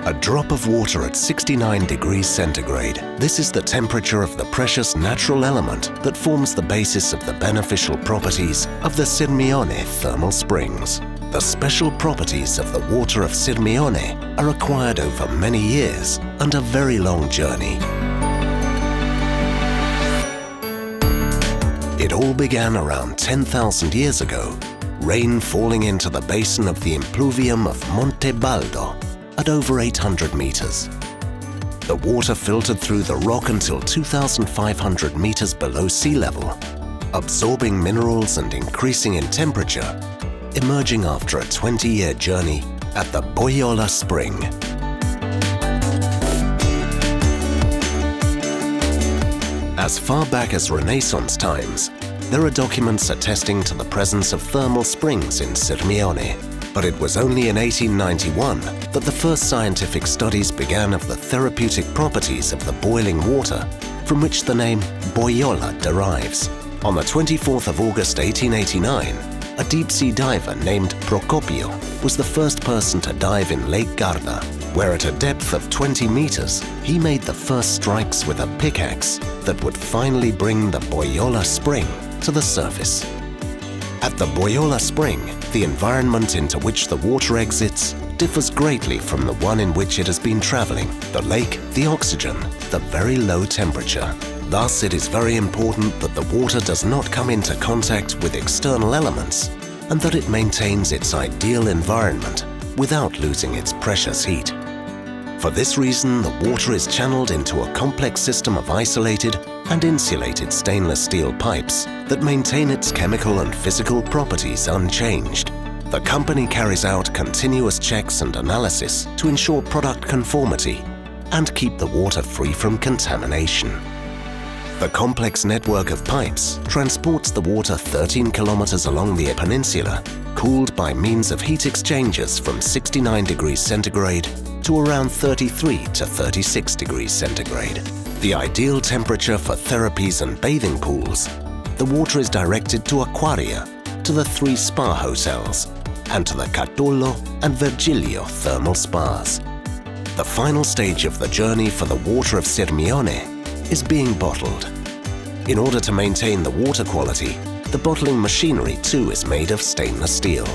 A drop of water at 69 degrees centigrade. This is the temperature of the precious natural element that forms the basis of the beneficial properties of the Sirmione thermal springs. The special properties of the water of Sirmione are acquired over many years and a very long journey. It all began around 10,000 years ago, rain falling into the basin of the impluvium of Monte Baldo at over 800 meters. The water filtered through the rock until 2,500 meters below sea level, absorbing minerals and increasing in temperature, emerging after a 20-year journey at the Boiola Spring. As far back as Renaissance times, there are documents attesting to the presence of thermal springs in Sirmione. But it was only in 1891 that the first scientific studies began of the therapeutic properties of the boiling water, from which the name Boiola derives. On the 24th of August 1889, a deep-sea diver named Procopio was the first person to dive in Lake Garda, where at a depth of 20 meters, he made the first strikes with a pickaxe that would finally bring the Boiola Spring to the surface. At the Boiola Spring, the environment into which the water exits differs greatly from the one in which it has been traveling. The lake, the oxygen, the very low temperature. Thus, it is very important that the water does not come into contact with external elements and that it maintains its ideal environment without losing its precious heat. For this reason, the water is channeled into a complex system of isolated and insulated stainless steel pipes that maintain its chemical and physical properties unchanged. The company carries out continuous checks and analysis to ensure product conformity and keep the water free from contamination. The complex network of pipes transports the water 13 kilometers along the peninsula, cooled by means of heat exchangers from 69 degrees centigrade to around 33 to 36 degrees centigrade. The ideal temperature for therapies and bathing pools, the water is directed to Aquaria, to the 3 spa hotels, and to the Catullo and Virgilio thermal spas. The final stage of the journey for the water of Sirmione is being bottled. In order to maintain the water quality, the bottling machinery too is made of stainless steel.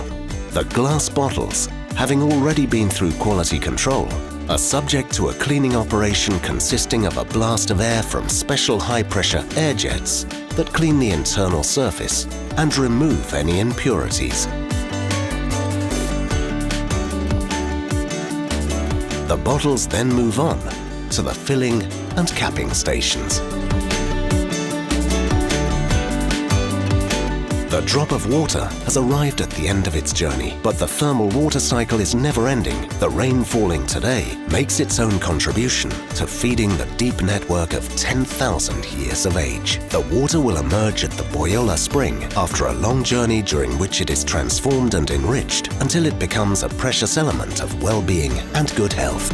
The glass bottles, having already been through quality control, are subject to a cleaning operation consisting of a blast of air from special high-pressure air jets that clean the internal surface and remove any impurities. The bottles then move on to the filling and capping stations. The drop of water has arrived at the end of its journey, but the thermal water cycle is never-ending. The rain falling today makes its own contribution to feeding the deep network of 10,000 years of age. The water will emerge at the Boiola Spring after a long journey during which it is transformed and enriched until it becomes a precious element of well-being and good health.